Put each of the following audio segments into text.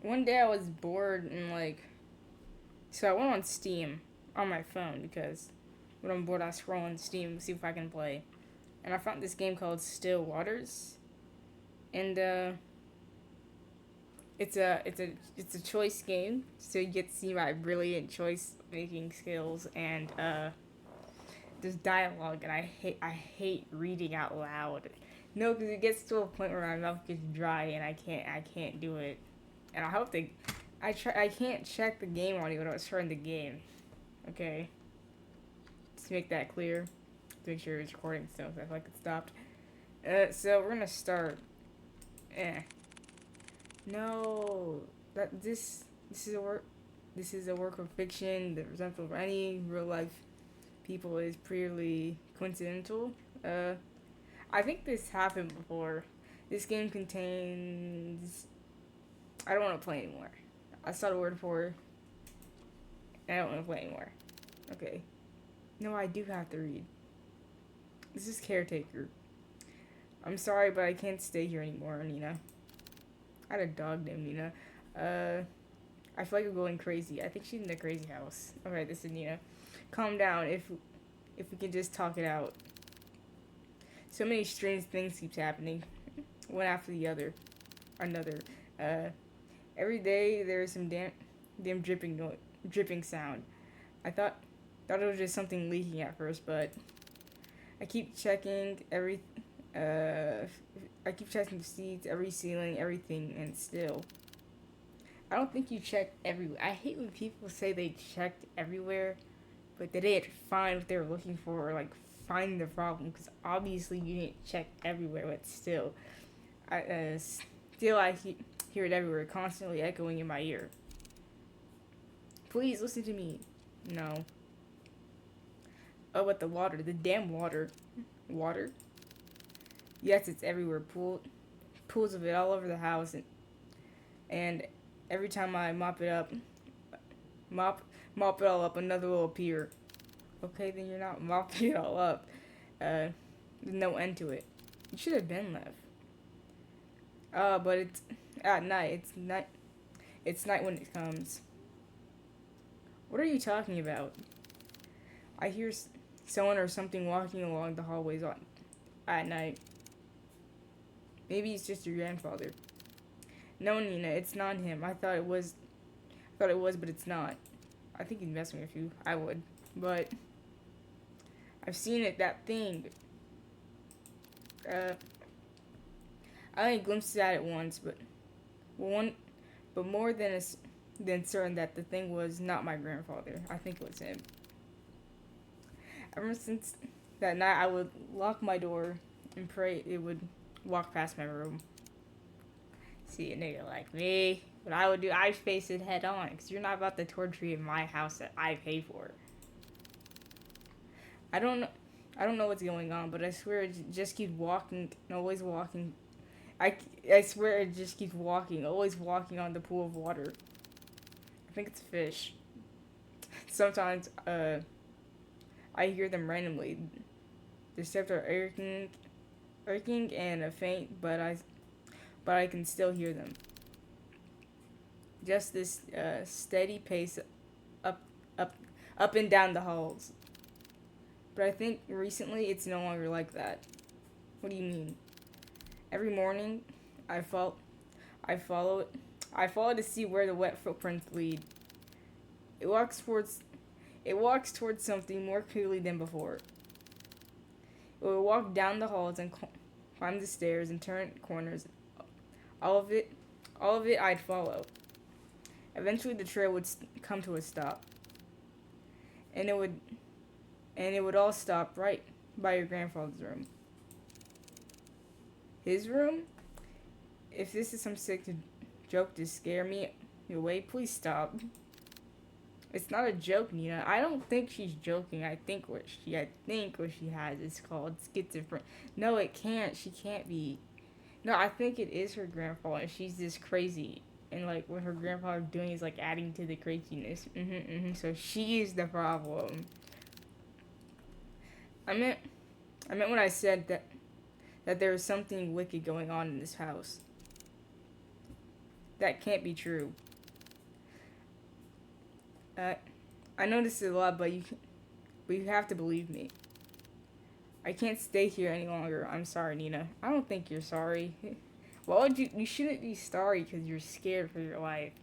one day I was bored and so I went on Steam on my phone because when I'm bored I scroll on Steam to see if I can play, and I found this game called Still Waters, and it's a choice game, so you get to see my brilliant choice making skills and there's dialogue, and I hate reading out loud. No, because it gets to a point where my mouth gets dry and I can't do it. And I hope they, I can't check the game audio when I was starting the game. Okay, just to make that clear, to make sure it's recording. So I feel like it stopped. So we're gonna start. Eh. No, this is a work. This is a work of fiction. The resemblance of any real life people is purely coincidental. Uh, I think this happened before. This game contains. I don't want to play anymore. I saw the word for it, and I don't want to play anymore. Okay. No, I do have to read. This is Caretaker. I'm sorry, but I can't stay here anymore, Nina. I had a dog named Nina. I feel like I'm going crazy. I think she's in the crazy house. Okay, this is Nina. Calm down. If we can just talk it out. So many strange things keeps happening, one after the other, another. Uh, every day there is some damn dripping sound. I thought it was just something leaking at first, but I keep checking every. Uh, I keep checking the seats, every ceiling, everything, and still. I don't think you checked everywhere. I hate when people say they checked everywhere, but they didn't find what they were looking for, or find the problem, because obviously you didn't check everywhere. But still I hear it everywhere, constantly echoing in my ear. Please listen to me. No. Oh, but the water, the damn water. Yes, it's everywhere. Pools of it all over the house, and every time I mop mop it all up, another will appear. Okay, then you're not mopping it all up. There's no end to it. You should have been left. But it's at night. It's night. It's night when it comes. What are you talking about? I hear someone or something walking along the hallways at night. Maybe it's just your grandfather. No, Nina, it's not him. I thought it was, but it's not. I think he's messing with you. I would, but I've seen it. That thing. Uh, I only glimpsed at it once, one, but more than certain that the thing was not my grandfather. I think it was him. Ever since that night, I would lock my door and pray it would walk past my room. See a nigga like me. What I would do, I'd face it head on, because you're not about to torture me in my house that I pay for. I don't know. I don't know what's going on, but I swear it just keeps walking and always walking. I swear it just keeps walking, always walking on the pool of water. I think it's fish. Sometimes, I hear them randomly. The steps are irking and a faint, but I can still hear them. Just this steady pace up, up, up and down the halls. But I think recently it's no longer like that. What do you mean? Every morning, I follow it. I follow to see where the wet footprints lead. It walks towards. It walks towards something more clearly than before. It will walk down the halls and climb the stairs and turn corners. All of it, I'd follow. Eventually, the trail would come to a stop, and it would all stop right by your grandfather's room. His room? If this is some sick joke to scare me away, please stop. It's not a joke, Nina. I don't think she's joking. I think what she has is called schizophrenia. No, it can't. She can't be. No, I think it is her grandpa, and she's just crazy. And what her grandpa's doing is adding to the craziness. So she is the problem. I meant when I said that there was something wicked going on in this house. That can't be true. Uh, I know this is a lot, but you have to believe me. I can't stay here any longer. I'm sorry, Nina. I don't think you're sorry. Why would you? You shouldn't be sorry because you're scared for your life.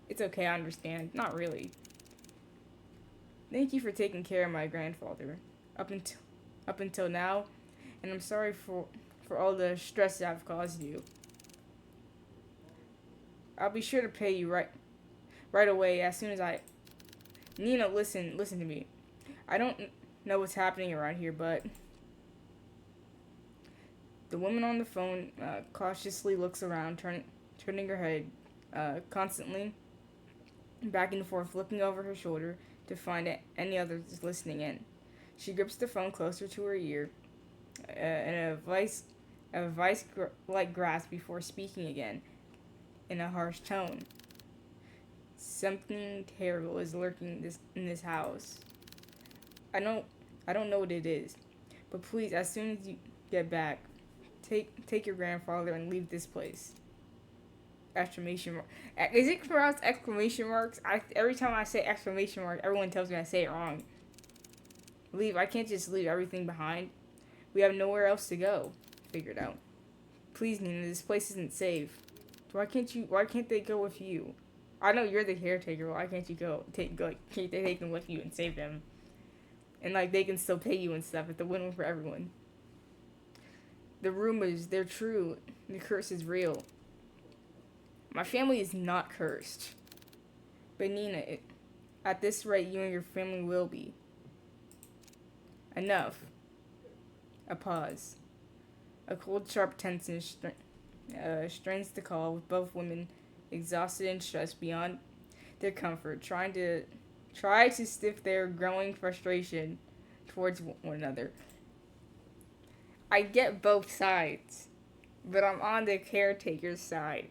It's okay, I understand. Not really. Thank you for taking care of my grandfather up until up until now, and I'm sorry for all the stress that I've caused you. I'll be sure to pay you right away as soon as I. Nina, listen to me. I don't know what's happening around here, but the woman on the phone cautiously looks around, turning her head constantly back and forth, looking over her shoulder to find any others listening in. She grips the phone closer to her ear, in a vice-like grasp before speaking again, in a harsh tone. Something terrible is lurking in this house. I don't I don't know what it is, but please, as soon as you get back, take your grandfather and leave this place. Exclamation mark. Is it pronounced exclamation marks? Every time I say exclamation mark, everyone tells me I say it wrong. Leave. I can't just leave everything behind. We have nowhere else to go. Figured out. Please, Nina, this place isn't safe. Why can't they go with you? I know you're the caretaker. Why can't you can't they take them with you and save them? And like they can still pay you and stuff. It's a win-win for everyone. The rumors, they're true. The curse is real. My family is not cursed. But Nina, at this rate, you and your family will be. Enough. A pause. A cold, sharp tension strains the call, with both women exhausted and stressed beyond their comfort, try to stiff their growing frustration towards one another. I get both sides, but I'm on the caretaker's side.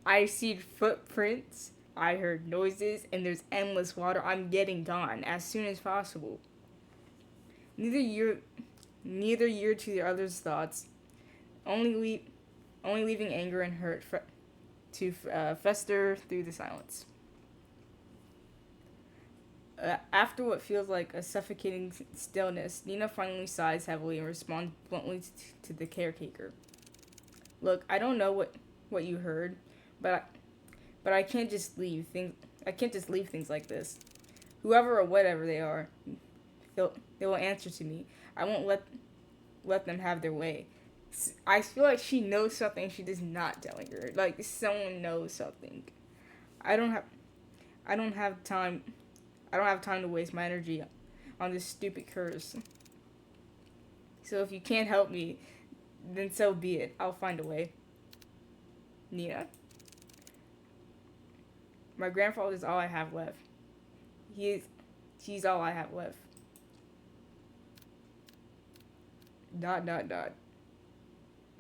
I see footprints, I heard noises, and there's endless water. I'm getting gone as soon as possible. Neither year to the other's thoughts, only leaving anger and hurt to fester through the silence. After what feels like a suffocating stillness, Nina finally sighs heavily and responds bluntly to the caretaker. Look, I don't know what you heard, but I can't just leave things. I can't just leave things like this. Whoever or whatever they are, they will answer to me. I won't let them have their way. I feel like she knows something she is not telling her. Like someone knows something. I don't have time. I don't have time to waste my energy on this stupid curse. So if you can't help me, then so be it. I'll find a way. Nina. My grandfather's all I have left. He's all I have left. ...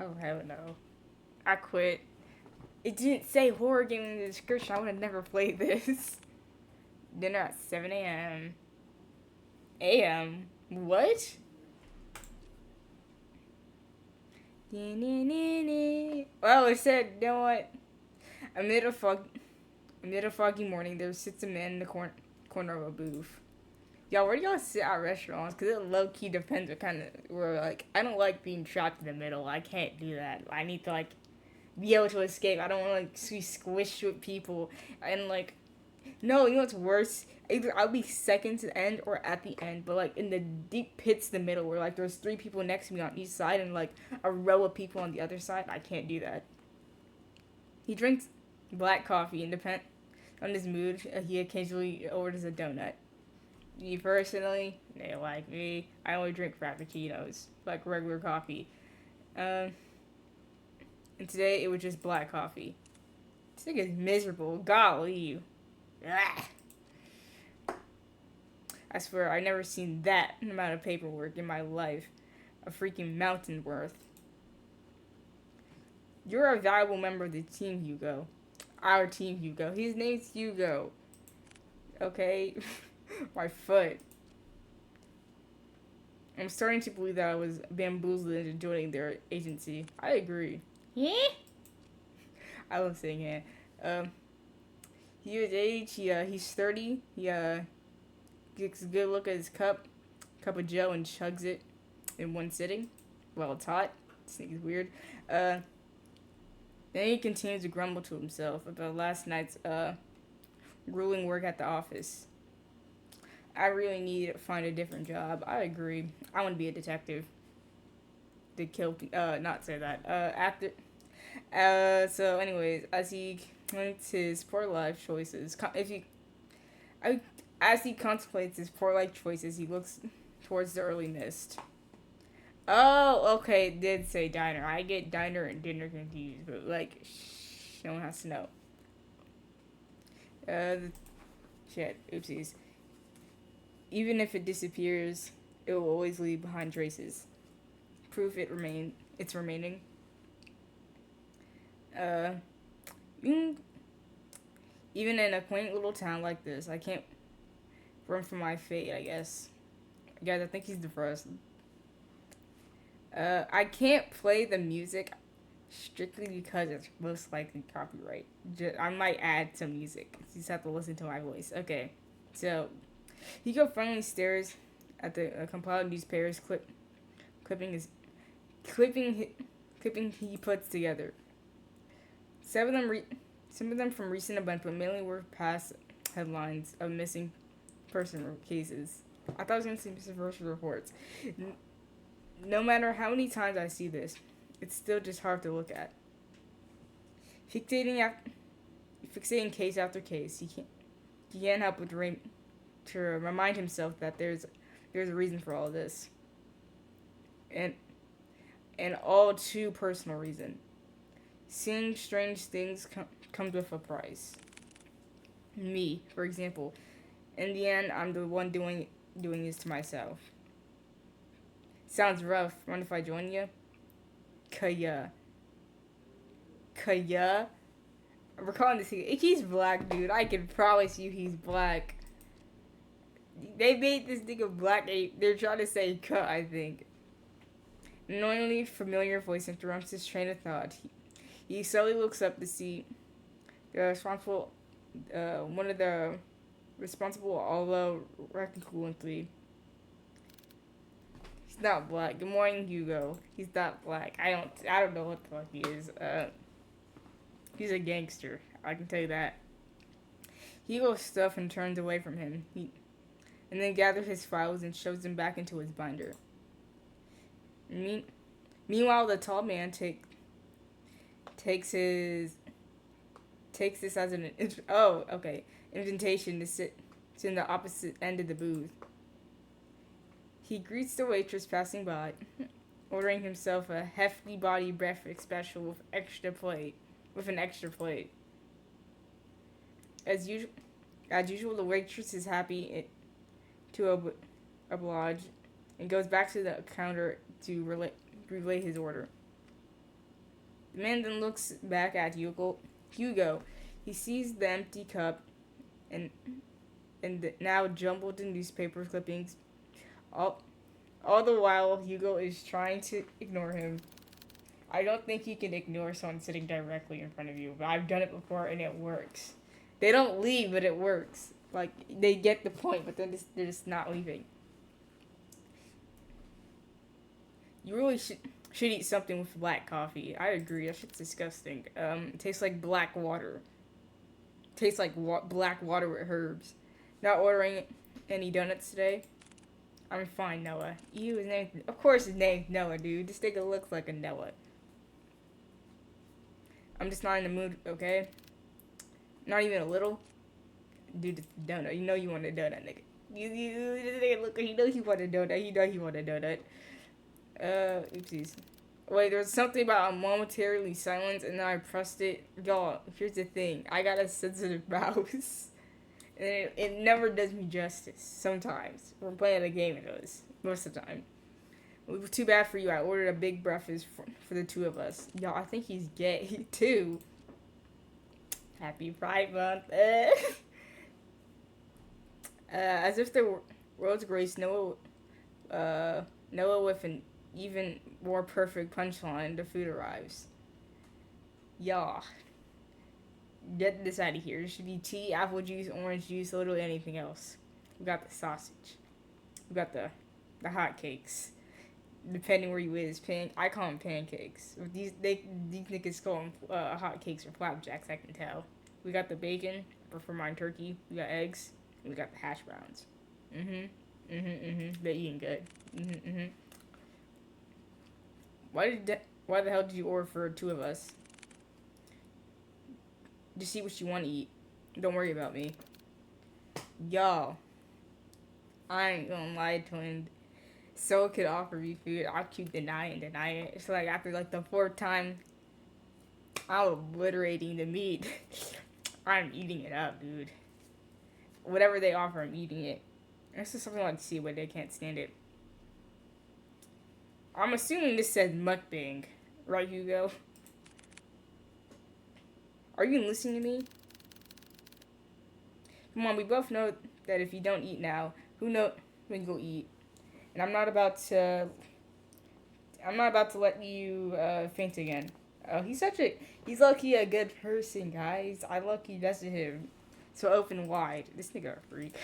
Oh, hell no. I quit. It didn't say horror game in the description. I would have never played this. Dinner at 7 a.m. A.m.? What? Well, it said, you know what? Amid a foggy morning, there sits a man in the corner of a booth. Y'all, where do y'all sit at restaurants? Because it low-key depends what kind of... Where, like, I don't like being trapped in the middle. I can't do that. I need to, like, be able to escape. I don't want to, like, be squished with people. And, like... No, you know what's worse? Either I'll be second to the end or at the end. But, like, in the deep pits in the middle where, like, there's 3 people next to me on each side and, like, a row of people on the other side. I can't do that. He drinks black coffee and depend on his mood. He occasionally orders a donut. Me personally, they like me. I only drink frappuccinos, like regular coffee. And today it was just black coffee. This thing is miserable. Golly. Ugh. I swear, I've never seen that amount of paperwork in my life. A freaking mountain worth. You're a valuable member of the team, Hugo. Our team, Hugo. His name's Hugo. Okay? My foot. I'm starting to believe that I was bamboozled into joining their agency. I agree. Yeah? I love saying hand. Um, his age, he's 30. He gets a good look at his cup of Joe, and chugs it in one sitting. Well, it's hot. This thing is weird. Uh, then he continues to grumble to himself about last night's grueling work at the office. I really need to find a different job. I agree. I want to be a detective. To kill, not say that. After, so anyways, as he contemplates his poor life choices, as he contemplates his poor life choices, he looks towards the early mist. Oh, okay, it did say diner. I get diner and dinner confused, but like, no one has to know. Uh, shit, oopsies. Even if it disappears, it will always leave behind traces. Proof it's remaining. Uh, mm, Even in a quaint little town like this, I can't run from my fate, I guess. Guys, I think he's depressed. I can't play the music strictly because it's most likely copyright. I might add some music. You just have to listen to my voice. Okay, so Hugo finally stares at the compiled newspapers clipping his clipping hi- clipping he puts together. Some of them some of them from recent events, but mainly were past headlines of missing person cases. I thought I was gonna see missing person reports. No matter how many times I see this, it's still just hard to look at. Fixating after, Fixating case after case, he can't help but to remind himself that there's a reason for all this, and all too personal reason. Seeing strange things comes with a price. Me, for example, in the end, I'm the one doing this to myself. Sounds rough. Mind if I join you? Kaya. Kaya. We're calling this. He's black, dude. I can promise you he's black. They made this nigga black. They're trying to say cut, I think. An annoyingly familiar voice interrupts his train of thought. He slowly looks up to see the responsible, one of the responsible, although recklessly. He's not black. Good morning, Hugo. He's not black. I don't know what the fuck he is. He's a gangster. I can tell you that. Hugo stuff and turns away from him. And then gathers his files and shoves them back into his binder. Meanwhile, the tall man takes this as an invitation to sit in the opposite end of the booth. He greets the waitress passing by, ordering himself a hefty body breakfast special with an extra plate. As usual, the waitress is happy to oblige and goes back to the counter to relay his order. The man then looks back at Hugo. He sees the empty cup and the now jumbled newspaper clippings. All the while, Hugo is trying to ignore him. I don't think you can ignore someone sitting directly in front of you, but I've done it before and it works. They don't leave, but it works. Like, they get the point, but then they're just not leaving. You really should eat something with black coffee. I agree. That shit's disgusting. It tastes like black water. Tastes like black water with herbs. Not ordering any donuts today. I'm fine, Noah. Of course his name's Noah, dude. This nigga looks like a Noah. I'm just not in the mood, okay? Not even a little. Dude, it's a donut. You know you want a donut, nigga. This nigga look, he knows he want a donut. He know he want a donut. Oopsies. Wait, there's something about momentarily silence, and then I pressed it. Y'all, here's the thing. I got a sensitive mouse. And it never does me justice. Sometimes. When I'm playing a game, it does. Most of the time. It was too bad for you. I ordered a big breakfast for the two of us. Y'all, I think he's gay, too. Happy Pride Month. As if the world's greatest Noah with an even more perfect punchline, the food arrives. Y'all. Get this out of here. There should be tea, apple juice, orange juice, literally anything else. We got the sausage. We got the hot cakes. Depending where you is, I call them pancakes. These niggas call them hot cakes or flapjacks. I can tell. We got the bacon. I prefer mine turkey. We got eggs. And we got the hash browns. They're eating good. Why the hell did you order for two of us? Just see what you want to eat. Don't worry about me. Y'all, I ain't gonna lie, twin. So could offer me food. I'll keep denying it. It's like after like the fourth time, I'm obliterating the meat. I'm eating it up, dude. Whatever they offer, I'm eating it. This is something I like to see, but they can't stand it. I'm assuming this says mukbang, right, Hugo? Are you even listening to me? Come on, we both know that if you don't eat now, who knows when you'll eat. And I'm not about to let you faint again. Oh, he's low-key a good person, guys. I low-key messaged him so open wide. This nigga a freak.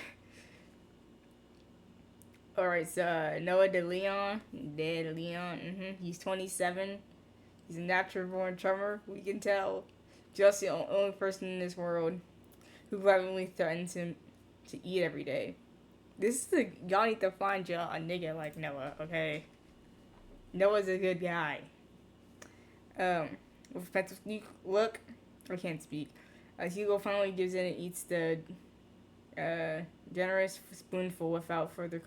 Alright, so Noah DeLeon. He's 27. He's a natural born drummer, we can tell. Just the only person in this world who violently threatens him to eat every day. Y'all need to find y'all a nigga like Noah, okay? Noah's a good guy. With pencil look, I can't speak. Hugo finally gives in and eats the generous spoonful without further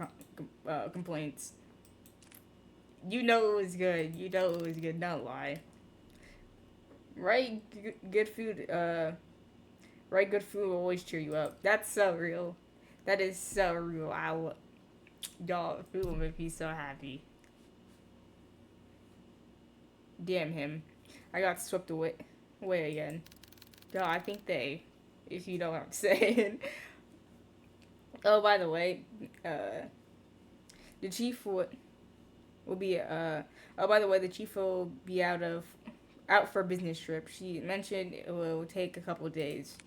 complaints. You know it was good. Don't lie. Right, good food. Right, good food will always cheer you up. That's so real. That is so real. Y'all, food will make me so happy. Damn him. I got swept away again. Y'all, I think if you know what I'm saying. Oh, by the way, the chief will be, the chief will be out for a business trip. She mentioned it will take a couple days.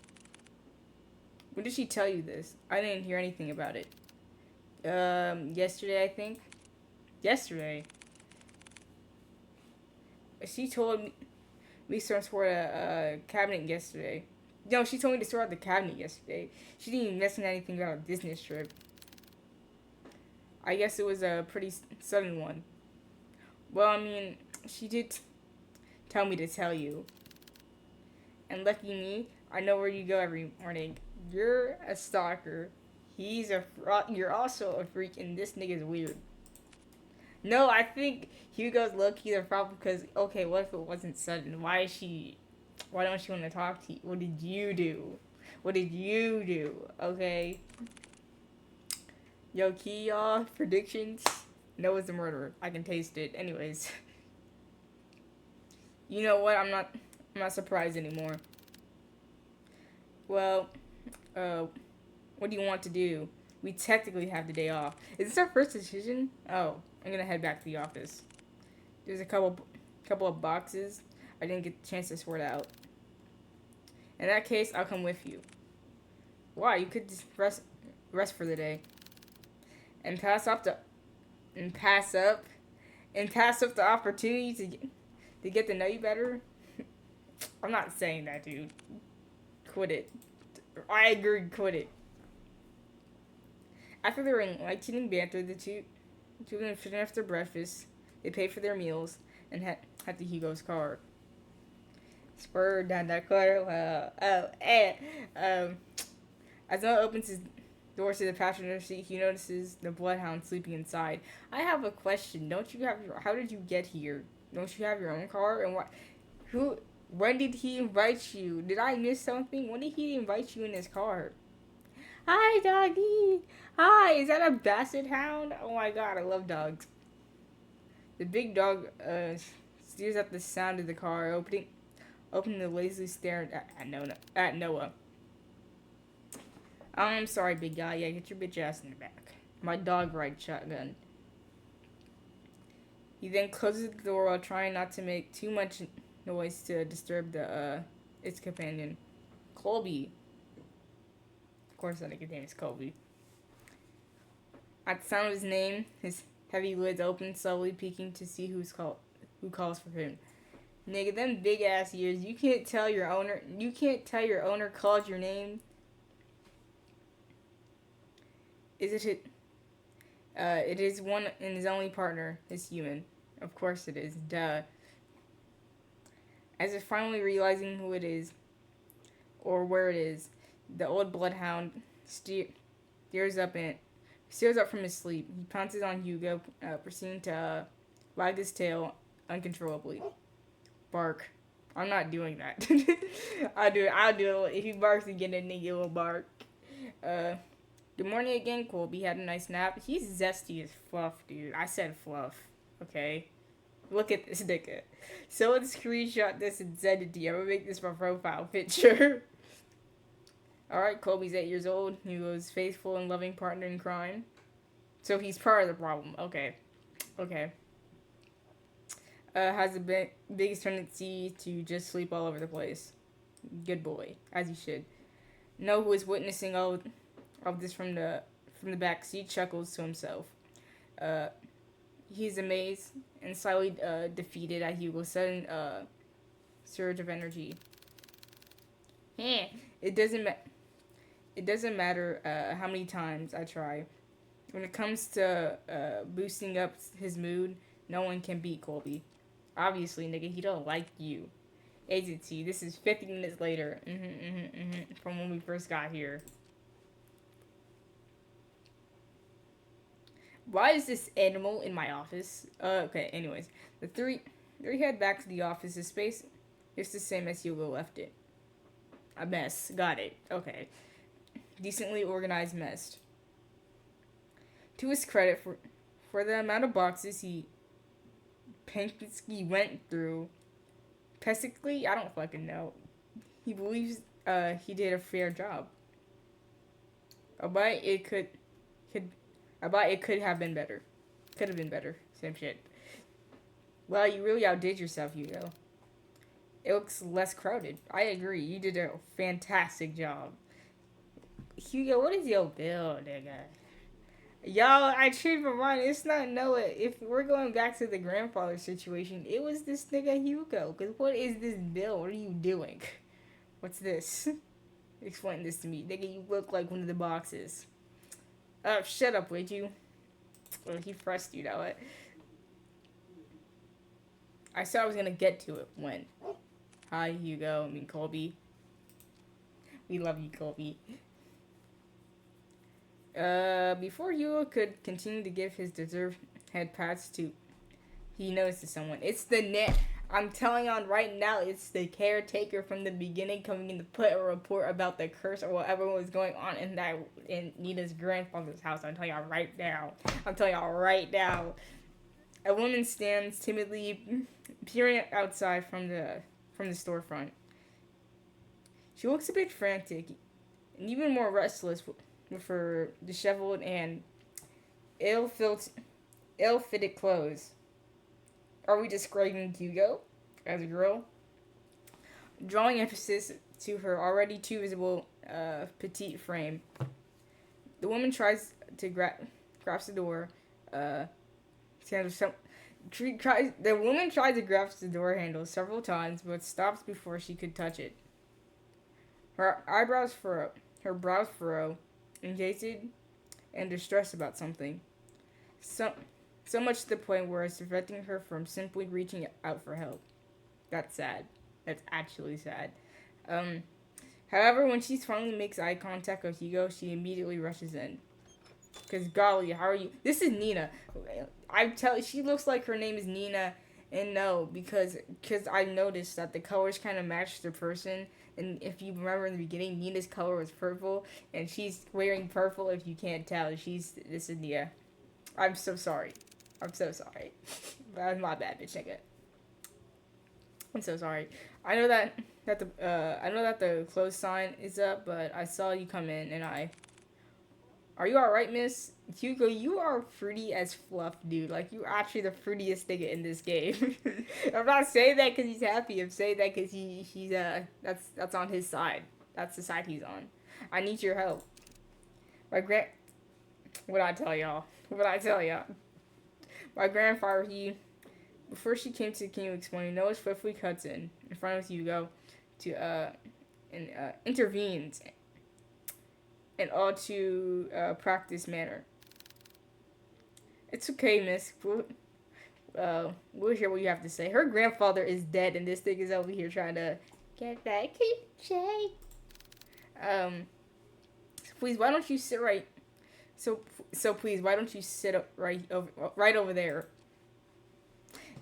When did she tell you this? I didn't hear anything about it. Yesterday, I think. Yesterday. She told me to sort a cabinet yesterday. No, she told me to sort out the cabinet yesterday. She didn't even mention anything about a business trip. I guess it was a pretty sudden one. Well, I mean, she did tell me to tell you. And lucky me, I know where you go every morning. You're a stalker. You're also a freak, and this nigga's weird. No, I think Hugo's low-key the problem because, okay, what if it wasn't sudden? Why don't she want to talk to you? What did you do? Okay? Yo, key, y'all, predictions? Noah's the murderer. I can taste it. Anyways. You know what? I'm not surprised anymore. Well, what do you want to do? We technically have the day off. Is this our first decision? Oh, I'm gonna head back to the office. There's a couple of boxes I didn't get the chance to sort out. In that case, I'll come with you. Why? You could just rest for the day. And pass up the opportunity to get to know you better. I'm not saying that, dude. Quit it. I agree, quit it. After their enlightening banter, the two of them finished their breakfast. They paid for their meals and head to Hugo's car. Spurred down that corner. As Noah opens his door to the passenger seat, he notices the bloodhound sleeping inside. I have a question. How did you get here? Don't you have your own car? And when did he invite you? Did I miss something? When did he invite you in his car? Hi, doggy. Hi, is that a basset hound? Oh my god, I love dogs. The big dog steers at the sound of the car, opening the lazily staring at Noah. I'm sorry, big guy. Yeah, get your bitch ass in the back. My dog rides shotgun. He then closes the door while trying not to make too much noise to disturb its companion. Colby. Of course, that nigga's name is Colby. At the sound of his name, his heavy lids open, slowly peeking to see who calls for him. Nigga, them big ass ears. You can't tell your owner. You can't tell your owner called your name. Is it? It is one and his only partner. Is human. Of course it is. Duh. As if finally realizing who it is, or where it is, the old bloodhound steers up from his sleep. He pounces on Hugo, proceeding to wag his tail uncontrollably. Bark. I'm not doing that. I'll do it. If he barks again, a nigga will bark. Good morning again, Colby. Had a nice nap. He's zesty as fluff, dude. I said fluff. Okay? Look at this nigga. So let's screenshot this and send it to you. I'm gonna make this my profile picture. Alright, Colby's 8 years old. He was faithful and loving partner in crime. So he's part of the problem. Okay. Has the biggest tendency to just sleep all over the place. Good boy, as he should. Noah, who is witnessing all of this from the back seat, chuckles to himself. He's amazed and slightly defeated at Hugo's sudden surge of energy. It doesn't matter how many times I try. When it comes to boosting up his mood, no one can beat Colby. Obviously, nigga, he don't like you. Agency, this is 50 minutes later. From when we first got here. Why is this animal in my office? Okay, anyways. The three head back to the office. The space is the same as Hugo left it. A mess. Got it. Okay. Decently organized mess. To his credit, for the amount of boxes he went through, basically, I don't fucking know. He believes he did a fair job. But it could have been better. Could have been better. Same shit. Well, you really outdid yourself, Hugo. It looks less crowded. I agree. You did a fantastic job. Hugo, what is your bill, nigga? Y'all, I changed my mind. It's not Noah. If we're going back to the grandfather situation, it was this nigga Hugo. Because what is this bill? What are you doing? What's this? Explain this to me. Nigga, you look like one of the boxes. Shut up, would you? Well, he pressed you, know it. I said I was gonna get to it when. Hi, Hugo. I mean, Colby. We love you, Colby. Before Hugo could continue to give his deserved head pats to, he notices someone. It's the net. I'm telling on right now, it's the caretaker from the beginning coming in to put a report about the curse or whatever was going on in Nina's grandfather's house. I'm telling y'all right now. A woman stands timidly peering outside from the storefront. She looks a bit frantic and even more restless with her disheveled and ill-fitted clothes. Are we describing Hugo as a girl? Drawing emphasis to her already too visible petite frame. The woman tries to grasp the door. The woman tries to grasp the door handle several times, but stops before she could touch it. Her brows furrow, engaged and distressed about something. So much to the point where it's preventing her from simply reaching out for help. That's sad. That's actually sad. However, when she finally makes eye contact with Hugo, she immediately rushes in. Because, golly, how are you? This is Nina. She looks like her name is Nina. And no, because I noticed that the colors kind of matched the person. And if you remember in the beginning, Nina's color was purple. And she's wearing purple, if you can't tell. This is Nia. I'm so sorry. That's my bad, bitch nigga. I'm so sorry. I know that the close sign is up, but I saw you come in and Are you alright, miss? Hugo, you are fruity as fluff, dude. Like, you're actually the fruitiest nigga in this game. I'm not saying that because he's happy. I'm saying that because he's that's on his side. that's the side he's on. I need your help. My grand, what I tell y'all, what I tell y'all. My grandfather, before she came to the kingdom explaining, Noah swiftly cuts in front of Hugo, to and intervenes in all too practiced manner. It's okay, miss. We'll hear what you have to say. Her grandfather is dead, and this thing is over here trying to get back Jay. Please, why don't you sit right? So please, why don't you sit up right over there?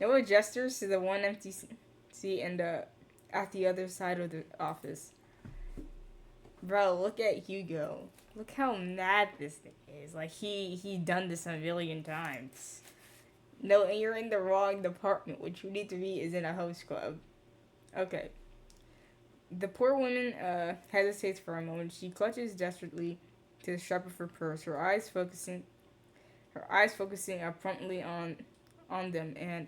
Noah gestures to the one empty seat and at the other side of the office. Bro, look at Hugo. Look how mad this thing is. Like he done this a million times. No, and you're in the wrong department. What you need to be is in a host club. Okay. The poor woman hesitates for a moment. She clutches desperately to the strap of her purse, her eyes focusing abruptly on them and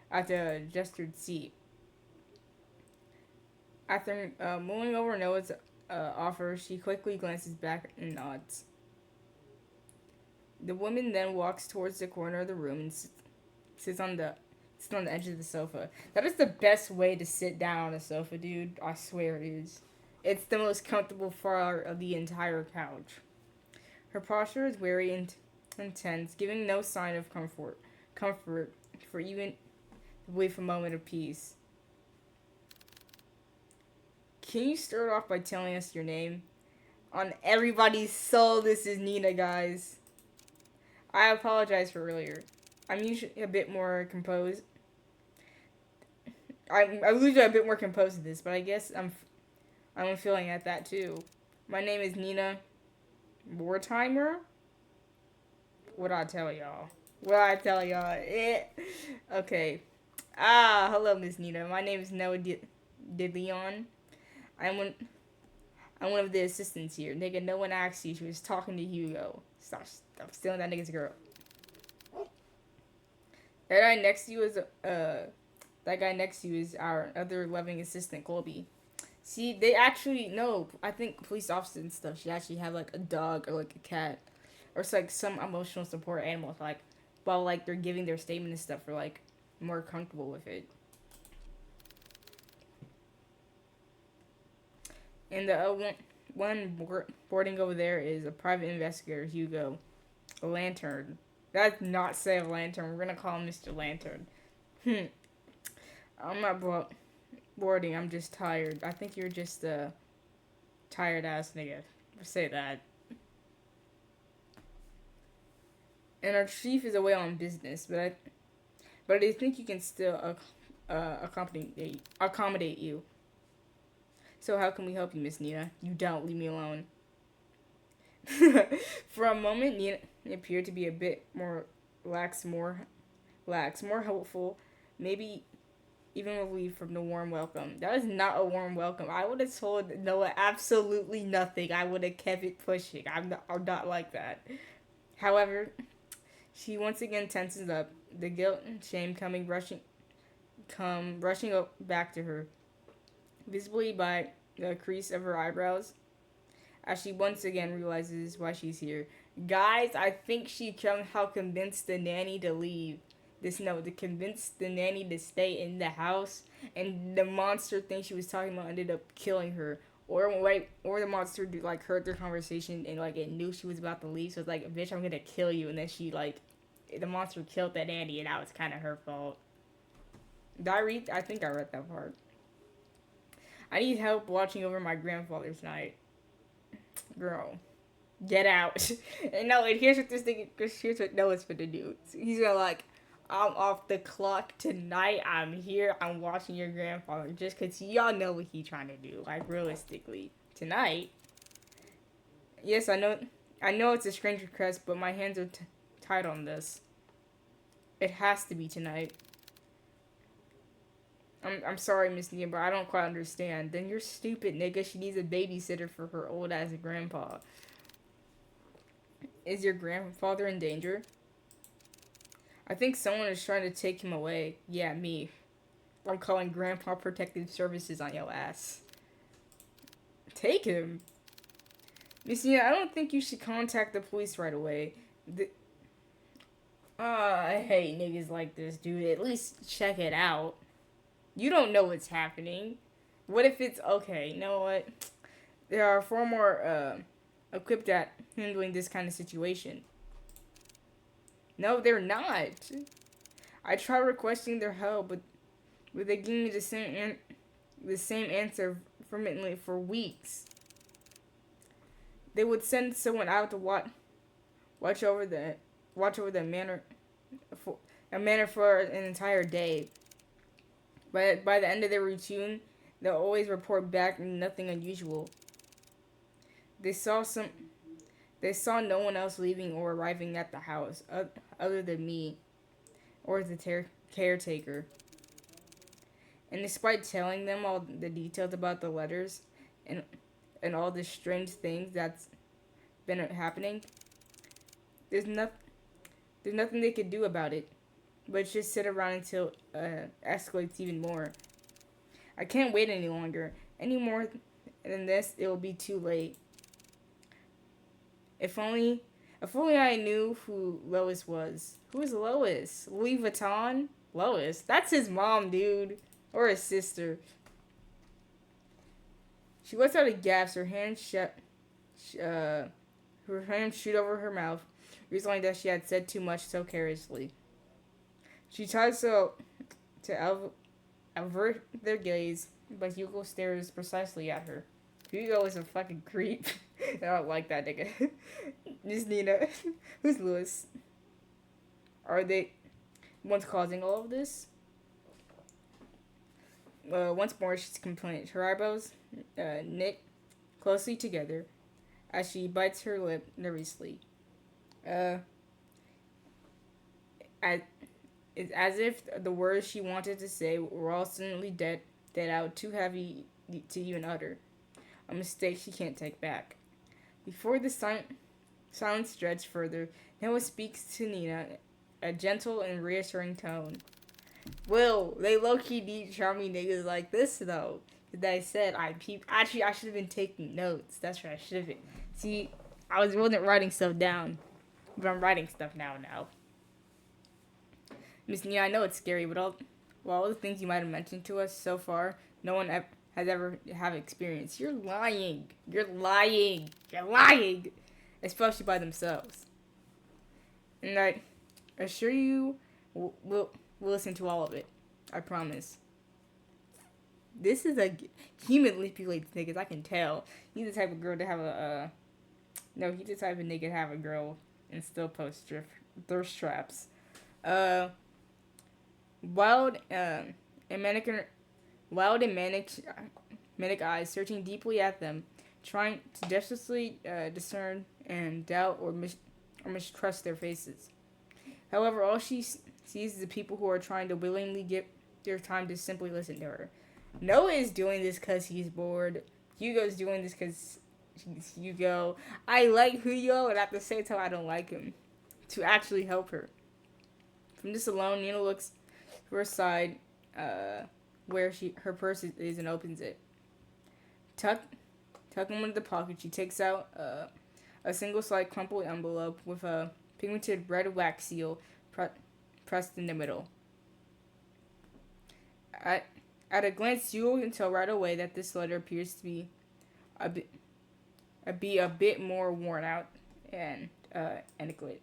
at the gestured seat. After mulling over Noah's offer, she quickly glances back and nods. The woman then walks towards the corner of the room and sits on the edge of the sofa. That is the best way to sit down on a sofa, dude. I swear it is. It's the most comfortable part of the entire couch. Her posture is weary and tense, giving no sign of comfort for even a brief moment of peace. Can you start off by telling us your name? On everybody's soul, this is Nina, guys. I apologize for earlier. I'm usually a bit more composed. I'm usually a bit more composed to this, but I guess I'm feeling at that too. My name is Nina Mortimer. What I tell y'all? Okay. Hello, Miss Nina. My name is Noah De Leon. I'm one of the assistants here. Nigga, no one asked you. She was talking to Hugo. Stop stealing that nigga's girl. That guy next to you is our other loving assistant, Colby. See, they actually no. I think police officers and stuff should actually have like a dog or like a cat, or it's like some emotional support animals, like while like they're giving their statement and stuff, for like more comfortable with it. And the one boarding over there is a private investigator, Hugo. A lantern. That's not say a lantern. We're gonna call him Mr. Lantern. I'm not boarding. I'm just tired. I think you're just a tired ass nigga. Say that. And our chief is away on business, but I think you can still accommodate you. So how can we help you, Miss Nina? You don't leave me alone. For a moment, Nina appeared to be a bit more lax, more helpful, maybe even relieved from the warm welcome. That is not a warm welcome. I would have told Noah absolutely nothing. I would have kept it pushing. I'm not like that. However, she once again tenses up, the guilt and shame rushing up back to her, visibly by the crease of her eyebrows, as she once again realizes why she's here. Guys, I think she somehow convinced the nanny to leave. To convince the nanny to stay in the house, and the monster thing she was talking about ended up killing her. Or the monster like heard their conversation and like it knew she was about to leave, so it's like, bitch, I'm gonna kill you, and then the monster killed that nanny, and that was kind of her fault. I think I read that part. I need help watching over my grandfather tonight. Girl, get out. And here's what Noah's gonna do. He's gonna like, I'm off the clock tonight. I'm here. I'm watching your grandfather. Just because y'all know what he's trying to do. Like, realistically. Tonight. Yes, I know it's a strange request, but my hands are tied on this. It has to be tonight. I'm sorry, Miss Nia, but I don't quite understand. Then you're stupid, nigga. She needs a babysitter for her old-ass grandpa. Is your grandfather in danger? I think someone is trying to take him away. Yeah, me. I'm calling Grandpa Protective Services on your ass. Take him. You see, I don't think you should contact the police right away. I hate niggas like this, dude. At least check it out. You don't know what's happening. What if it's okay? You know what? There are far more equipped at handling this kind of situation. No, they're not. I tried requesting their help, but they gave me the same answer frequently for weeks. They would send someone out to watch over the manor for an entire day. But by the end of their routine, they'll always report back nothing unusual. They saw no one else leaving or arriving at the house other than me or the caretaker. And despite telling them all the details about the letters and all the strange things that's been happening, there's nothing they could do about it, but just sit around until escalates even more. I can't wait any longer. Any more than this, it will be too late. If only I knew who Lois was. Who is Lois? Louis Vuitton? Lois? That's his mom, dude. Or his sister. She lets out a gasp, her hand shoot over her mouth, realizing that she had said too much so carelessly. She tries to avert their gaze, but Hugo stares precisely at her. Hugo is a fucking creep. I don't like that nigga. This Nina. Who's Louis? Are they ones causing all of this? Once more, she's complaining. Her eyebrows knit closely together as she bites her lip nervously. It's as if the words she wanted to say were all suddenly dead out, too heavy to even utter. A mistake she can't take back. Before the silence stretched further, Noah speaks to Nina, a gentle and reassuring tone. Will, they low-key need charming niggas like this, though. That I said, Actually, I should have been taking notes. That's what I should have been. See, wasn't writing stuff down. But I'm writing stuff now. Miss Nina, I know it's scary, but all the things you might have mentioned to us so far, no one has ever have experience. You're lying. Especially by themselves. And I assure you, we'll listen to all of it. I promise. This is he manipulates niggas, I can tell. He's the type of girl to have he's the type of nigga to have a girl and still post thirst traps. Wild and manic eyes searching deeply at them, trying to desperately discern and doubt or mistrust their faces. However, all she sees is the people who are trying to willingly give their time to simply listen to her. Noah is doing this because he's bored. Hugo's doing this because he's Hugo. I like Hugo, and at the same time, I don't like him. To actually help her. From this alone, Nina looks to her side, where her purse is, and opens it. Tucking into the pocket, she takes out a single slight crumpled envelope with a pigmented red wax seal pressed in the middle. At a glance, you can tell right away that this letter appears to be a bit more worn out and inadequate.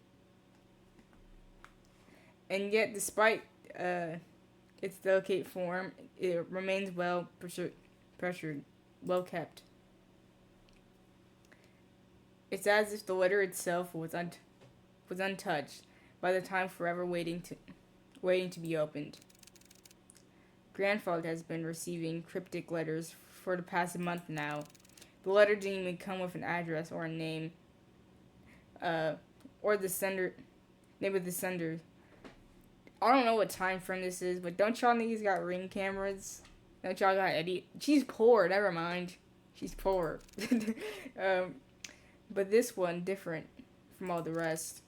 And yet, despite its delicate form, it remains well pressured, well kept. It's as if the letter itself was untouched by the time forever waiting to be opened. Grandfather has been receiving cryptic letters for the past month now. The letter didn't even come with an address or a name, or the name of the sender. I don't know what time frame this is, but don't y'all niggas got Ring cameras? Don't y'all got Eddie? She's poor, never mind. She's poor. But this one, different from all the rest.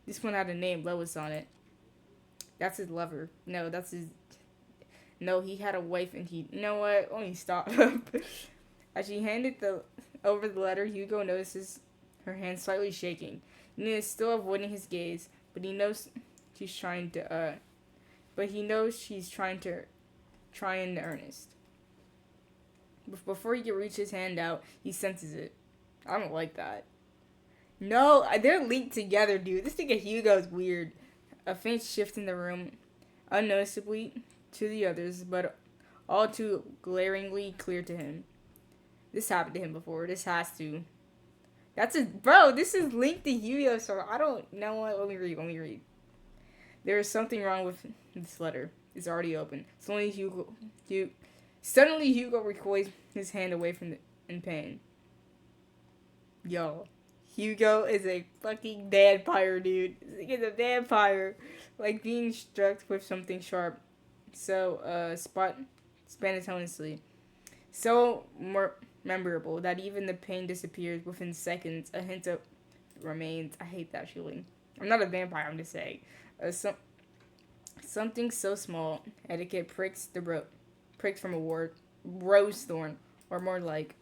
This one had a name, Lois, on it. That's his lover. No, he had a wife and you know what? Let me stop. As she handed over the letter, Hugo notices her hand slightly shaking. Nina is still avoiding his gaze, but he knows she's trying to. But he knows she's trying in earnest. Before he can reach his hand out, he senses it. I don't like that. No, they're linked together, dude. This thing of Hugo's weird. A faint shift in the room, unnoticeably to the others, but all too glaringly clear to him. This happened to him before. This has to. That's a bro. This is linked to Hugo, so I don't know what. Let me read. There is something wrong with this letter. It's already open. Suddenly Hugo recoils his hand away from in pain. Yo, Hugo is a fucking vampire, dude. He's a vampire, like being struck with something sharp. So, spontaneously, so more memorable that even the pain disappears within seconds. A hint of remains. I hate that feeling. I'm not a vampire. I'm just saying. Something so small, etiquette pricks from a rose thorn, or more like,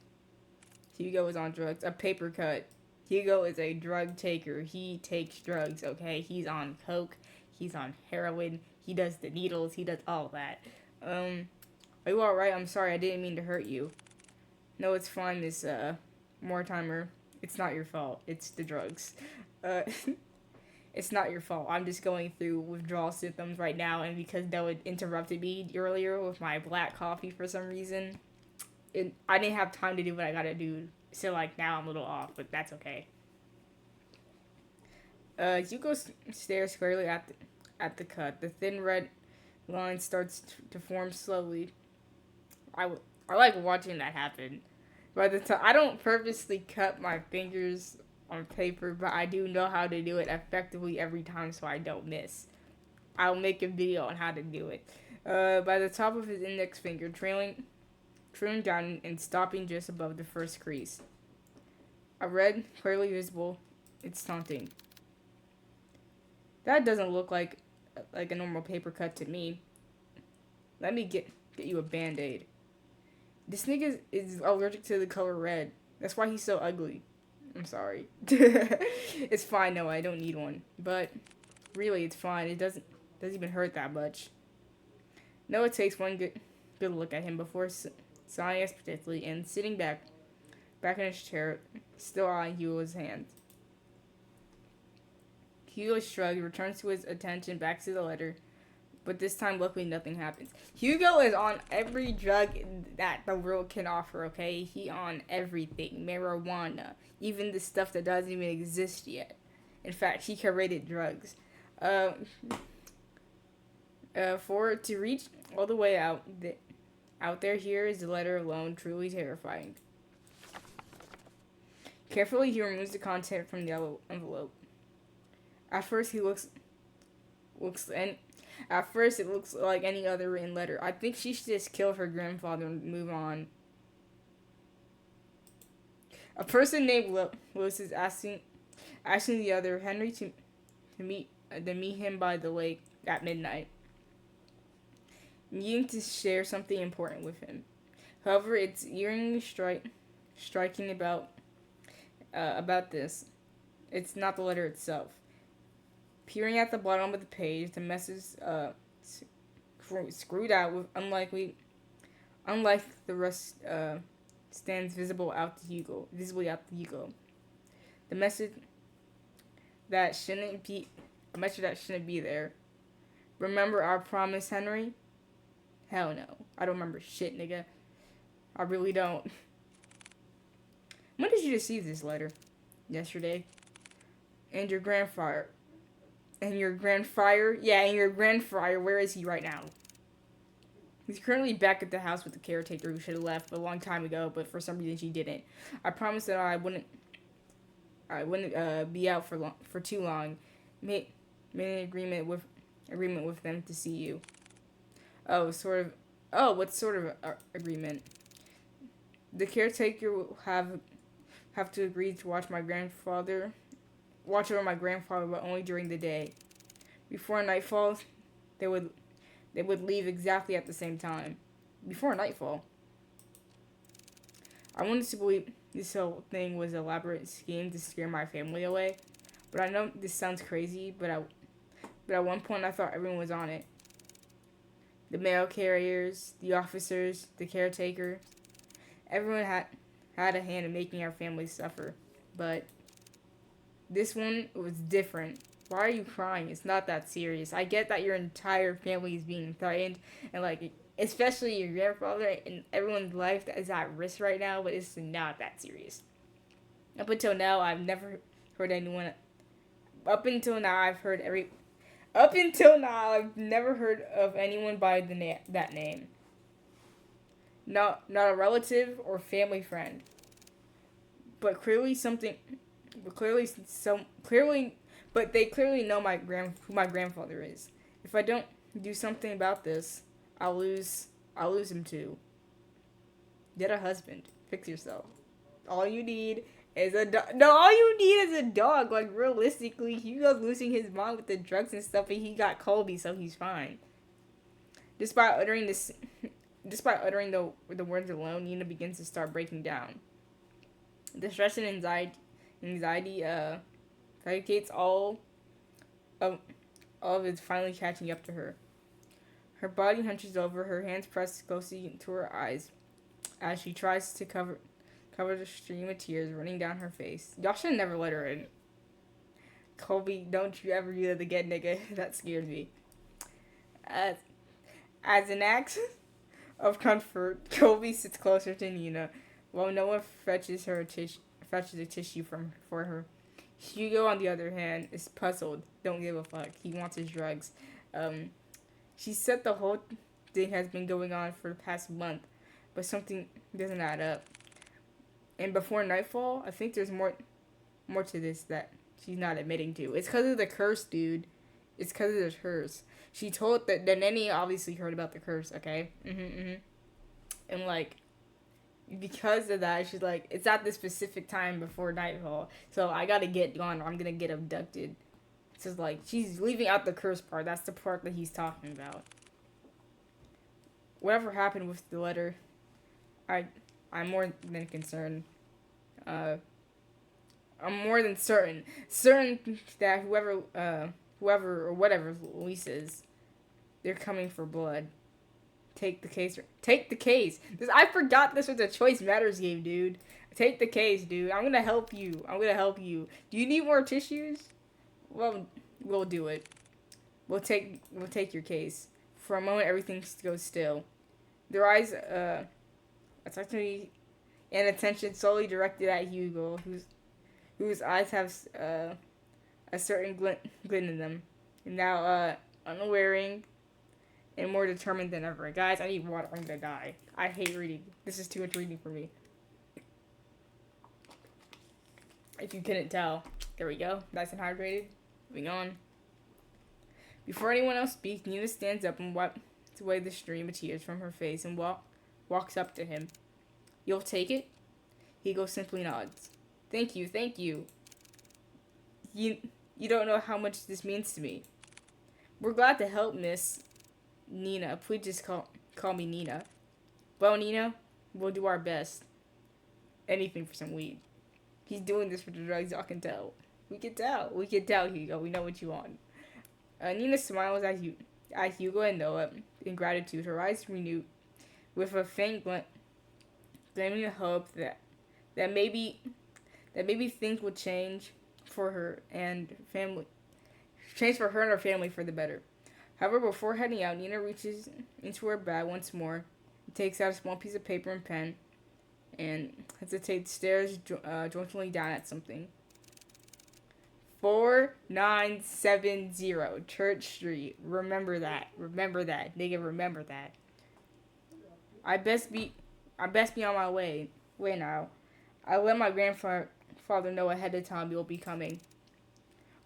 Hugo is on drugs. A paper cut. Hugo is a drug taker. He takes drugs, okay? He's on coke. He's on heroin. He does the needles. He does all that. Are you alright? I'm sorry. I didn't mean to hurt you. No, it's fine, Miss, Mortimer. It's not your fault. It's the drugs. It's not your fault. I'm just going through withdrawal symptoms right now, and because Noah interrupted me earlier with my black coffee for some reason, I didn't have time to do what I gotta do. So, like, now I'm a little off, but that's okay. Hugo stares squarely at the cut. The thin red line starts to form slowly. I like watching that happen. By the time I don't purposely cut my fingers on paper, but I do know how to do it effectively every time, so I don't miss. I'll make a video on how to do it. By the top of his index finger, trailing down and stopping just above the first crease. A red, clearly visible. It's taunting. That doesn't look like a normal paper cut to me. Let me get you a band-aid. This nigga is allergic to the color red. That's why he's so ugly. I'm sorry. It's fine, no, I don't need one. But really, it's fine. It doesn't even hurt that much. Noah takes one good look at him before sighing expectantly and sitting back in his chair, still eyeing Hugo's hand. Hugo shrugs, returns to his attention back to the letter, but this time, luckily, nothing happens. Hugo is on every drug that the world can offer, okay? He on everything. Marijuana. Even the stuff that doesn't even exist yet. In fact, he created drugs. For it to reach all the way out there, here is the letter alone, truly terrifying. Carefully, he removes the content from the envelope. At first, it looks like any other written letter. I think she should just kill her grandfather and move on. A person named Lewis is asking the other Henry to meet him by the lake at midnight, needing to share something important with him. However, it's eerily striking about this. It's not the letter itself. Peering at the bottom of the page, the message screwed out with unlike the rest stands visibly out to Hugo. The message that shouldn't be there. Remember our promise, Henry? Hell no. I don't remember shit, nigga. I really don't. When did you receive this letter? Yesterday. And your grandfather. Yeah, and your grandfather, where is he right now? He's currently back at the house with the caretaker who should have left a long time ago, but for some reason she didn't. I promised that I wouldn't be out for too long. Made an agreement with them to see you. What sort of agreement? The caretaker will have to agree to watch over my grandfather, but only during the day. Before nightfall, they would leave exactly at the same time. Before nightfall. I wanted to believe this whole thing was an elaborate scheme to scare my family away. But I know this sounds crazy, but at one point I thought everyone was on it. The mail carriers, the officers, the caretaker. Everyone had a hand in making our family suffer. But this one was different. Why are you crying? It's not that serious. I get that your entire family is being threatened, and like especially your grandfather and everyone's life that is at risk right now, but it's not that serious. Up until now, I've never heard anyone. Up until now, I've heard every. Up until now, I've never heard of anyone by that name. Not a relative or family friend, but clearly something. But clearly some clearly, but they clearly know who my grandfather is. If I don't do something about this, I'll lose him too. Get a husband. Fix yourself. All you need is a dog. No, all you need is a dog. Like, realistically, Hugo's losing his mind with the drugs and stuff, and he got Colby, so he's fine. Despite uttering this, despite uttering the words alone, Nina begins to start breaking down. The stress and anxiety placates of all of it's finally catching up to her. Her body hunches over, her hands pressed closely to her eyes as she tries to cover the stream of tears running down her face. Y'all should never let her in. Colby, don't you ever do that again, nigga. That scared me. As, as an act of comfort, Colby sits closer to Nina while Noah fetches a tissue for her. Hugo, on the other hand, is puzzled. Don't give a fuck. He wants his drugs. She said the whole thing has been going on for the past month, but something doesn't add up. And before nightfall, I think there's more to this that she's not admitting to. It's because of the curse, dude. It's because of the curse. She told that the nanny obviously heard about the curse, okay? And, like, because of that, she's like, it's at this specific time before nightfall, so I gotta get gone or I'm gonna get abducted. It's just like, she's leaving out the curse part. That's the part that he's talking about. Whatever happened with the letter, I'm more than concerned. I'm more than certain that whoever or whatever Luis is, they're coming for blood. Take the case. I forgot this was a Choice Matters game, dude. Take the case, dude. I'm gonna help you. Do you need more tissues? Well, we'll do it. We'll take your case. For a moment, everything goes still. Their eyes, attention and attention solely directed at Hugo, whose eyes have a certain glint in them. And now, unwearing and more determined than ever. Guys, I need water. I'm gonna die. I hate reading. This is too much reading for me. If you couldn't tell. There we go. Nice and hydrated. Moving on. Before anyone else speaks, Nina stands up and wipes away the stream of tears from her face and walks up to him. You'll take it? Hugo simply nods. Thank you. You don't know how much this means to me. We're glad to help, Miss Nina. Please just call me Nina. Well, Nina, we'll do our best. Anything for some weed. He's doing this for the drugs, y'all can tell. We can tell, Hugo. We know what you want. Nina smiles at Hugo and Noah in gratitude. Her eyes renewed with a faint gleaming of hope that maybe things will change for her and her family for the better. However, before heading out, Nina reaches into her bag once more, takes out a small piece of paper and pen, and hesitates, stares jauntily down at something. 4970 Church Street. Remember that. Nigga, remember that. I best be on my way now. I let my grandfather know ahead of time you'll be coming.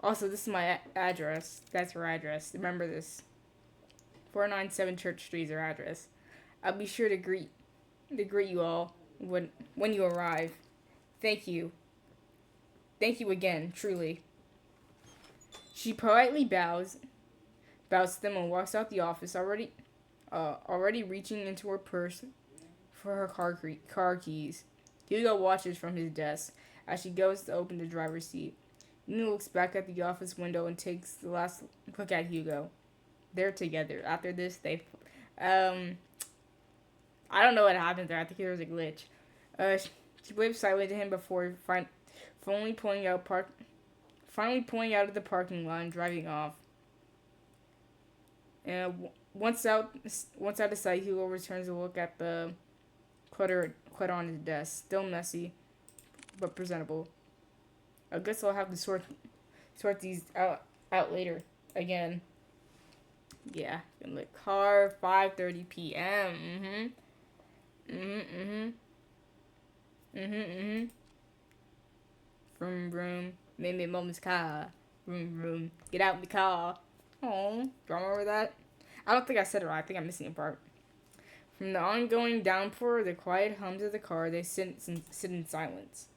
Also, this is my address. That's her address. Remember this. 497 Church Street is her address. I'll be sure to greet you all when you arrive. Thank you. Thank you again, truly. She politely bows to them and walks out the office, already reaching into her purse for her car keys. Hugo watches from his desk as she goes to open the driver's seat. Nina looks back at the office window and takes the last look at Hugo. They're together. After this, um, I don't know what happened there. I think there was a glitch. She waves sideways to him before finally finally pulling out of the parking lot and driving off. And once out of sight, Hugo returns to look at the clutter on his desk. Still messy, but presentable. I guess I'll have to sort these out later. Again. Yeah. In the car, 5:30 p.m. Vroom vroom. Maybe mom's car. Vroom vroom. Get out in the car. Oh, drama over that. I don't think I said it right. I think I'm missing a part. From the ongoing downpour, the quiet hums of the car, they sit in silence.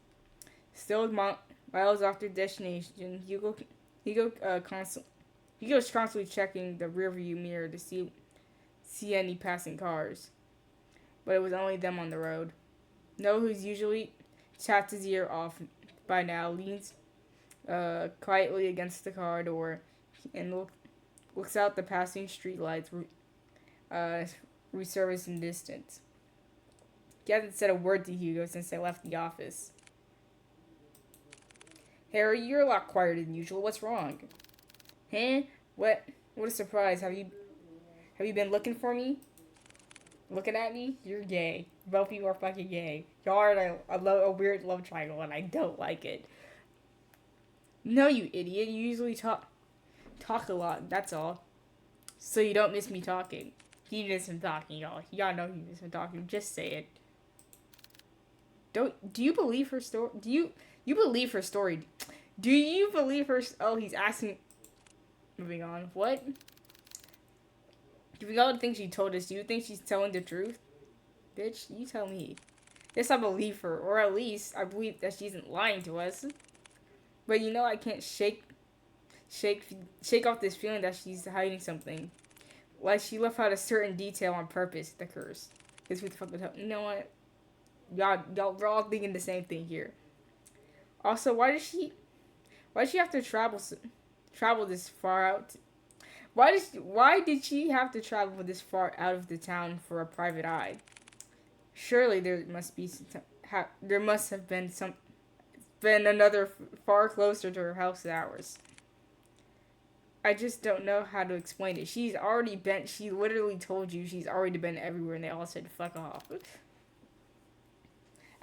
Still miles off their destination, Hugo's constantly checking the rearview mirror to see any passing cars. But it was only them on the road. Noah, who's usually chapped his ear off by now, leans quietly against the car door and looks out the passing streetlights resurface in distance. He hasn't said a word to Hugo since they left the office. Harry, you're a lot quieter than usual. What's wrong? Huh? What a surprise. Have you been looking for me? Looking at me? You're gay. Both of you are fucking gay. Y'all are a weird love triangle and I don't like it. No, you idiot. You usually talk a lot, that's all. So you don't miss me talking. He miss him talking, y'all. Y'all know he miss him talking. Just say it. Do you believe her story? Do you believe her story? Do you believe her? Oh, he's asking. Moving on. What? Do we all think she told us? Do you think she's telling the truth? Bitch, you tell me. Yes, I believe her. Or at least, I believe that she isn't lying to us. But you know I can't shake off this feeling that she's hiding something. Like she left out a certain detail on purpose, the curse. Because who the fuck would help? You know what? We're all thinking the same thing here. Also, why did she have to travel this far out? Why did she have to travel this far out of the town for a private eye? Surely there must have been another far closer to her house than ours. I just don't know how to explain it. She literally told you she's already been everywhere and they all said fuck off.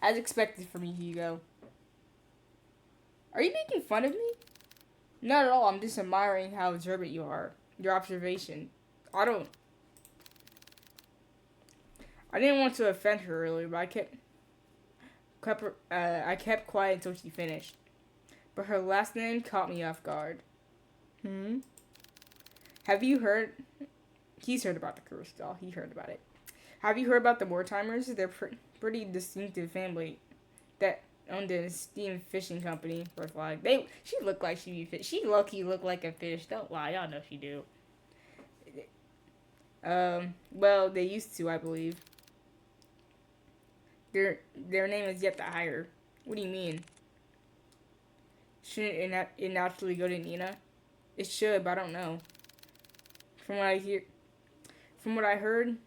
As expected from you, Hugo. Are you making fun of me? Not at all. I'm just admiring how observant you are. Your observation. I didn't want to offend her earlier, but I kept quiet until she finished. But her last name caught me off guard. Have you heard? He's heard about the curse doll. He heard about it. Have you heard about the Mortimers? They're pretty distinctive family that owned an esteemed fishing company. She looked like she'd be fish. She low-key looked like a fish. Don't lie. Y'all know she do. Well, they used to, I believe. Their name is yet to hire. What do you mean? Shouldn't it naturally go to Nina? It should, but I don't know. From what I heard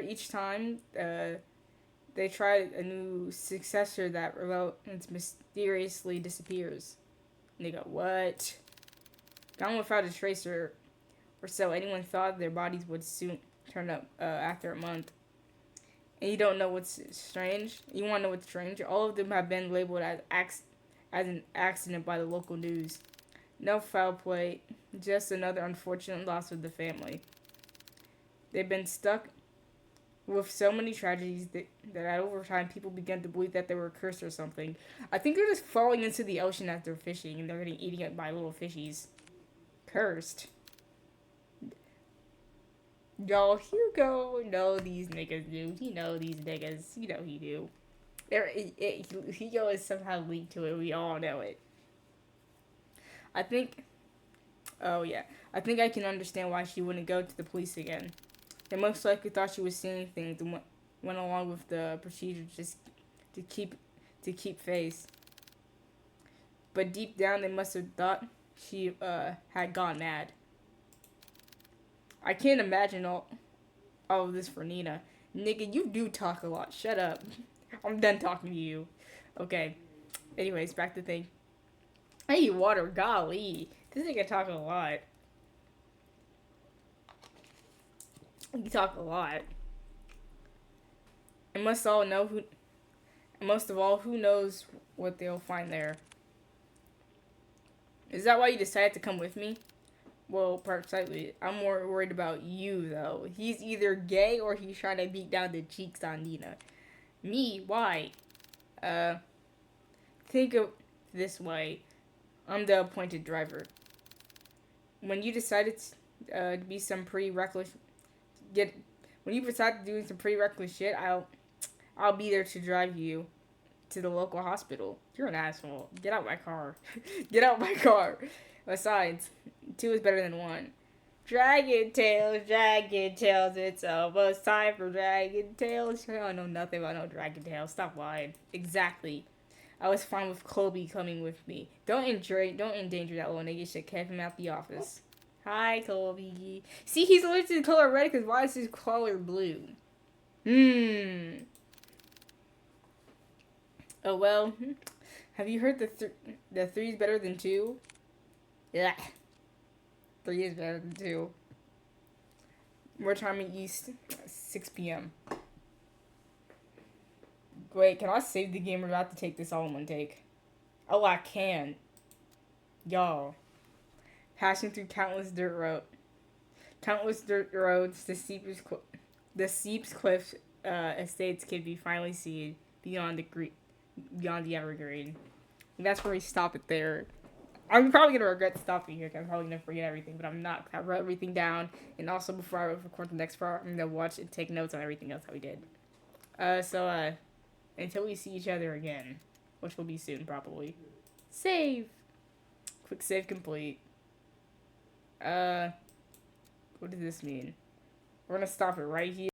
each time, they try a new successor that mysteriously disappears. And they go, what? Gone without a trace or so. Anyone thought their bodies would soon turn up after a month. And you don't know what's strange? You want to know what's strange? All of them have been labeled as an accident by the local news. No foul play, just another unfortunate loss of the family. They've been stuck with so many tragedies that over time people began to believe that they were cursed or something. I think they're just falling into the ocean as they're fishing and they're getting eaten up by little fishies. Cursed. Y'all, Hugo know these niggas do. He know these niggas. You know he do. Hugo is somehow linked to it. We all know it. I think I can understand why she wouldn't go to the police again. They most likely thought she was seeing things went along with the procedure just to keep face. But deep down, they must have thought she had gone mad. I can't imagine all of this for Nina. Nigga, you do talk a lot. Shut up. I'm done talking to you. Okay. Anyways, back to the thing. I need water. Golly. This nigga talk a lot. You talk a lot. And must all know who. And most of all, who knows what they'll find there. Is that why you decided to come with me? Well, precisely. I'm more worried about you, though. He's either gay or he's trying to beat down the cheeks on Nina. Me? Why? Think of this way. I'm the appointed driver. When you decided to be some pretty reckless, when you decide to do some pretty reckless shit, I'll be there to drive you to the local hospital. You're an asshole. Get out my car. Get out my car. Besides, 2 is better than 1. Dragon Tales, it's almost time for Dragon Tales. I don't know nothing about no Dragon Tales. Stop lying. Exactly. I was fine with Kobe coming with me. Don't endanger that little nigga shit. Kept him out the office. Hi, Kobe. See, he's allergic to the color red because why is his color blue? Oh, well. Have you heard the 3 is better than 2? Yeah. 3 is better than 2. More time in East, 6 p.m. Wait, can I save the game? We're about to take this all in one take. Oh, I can. Y'all. Passing through countless dirt roads, the Seeps Cliff estates can be finally seen beyond the evergreen. And that's where we stop it there. I'm probably going to regret stopping here because I'm probably going to forget everything, but I'm not. I wrote everything down, and also before I record the next part, I'm going to watch and take notes on everything else that we did. So, until we see each other again, which will be soon, probably. Save! Quick save complete. What does this mean? We're going to stop it right here.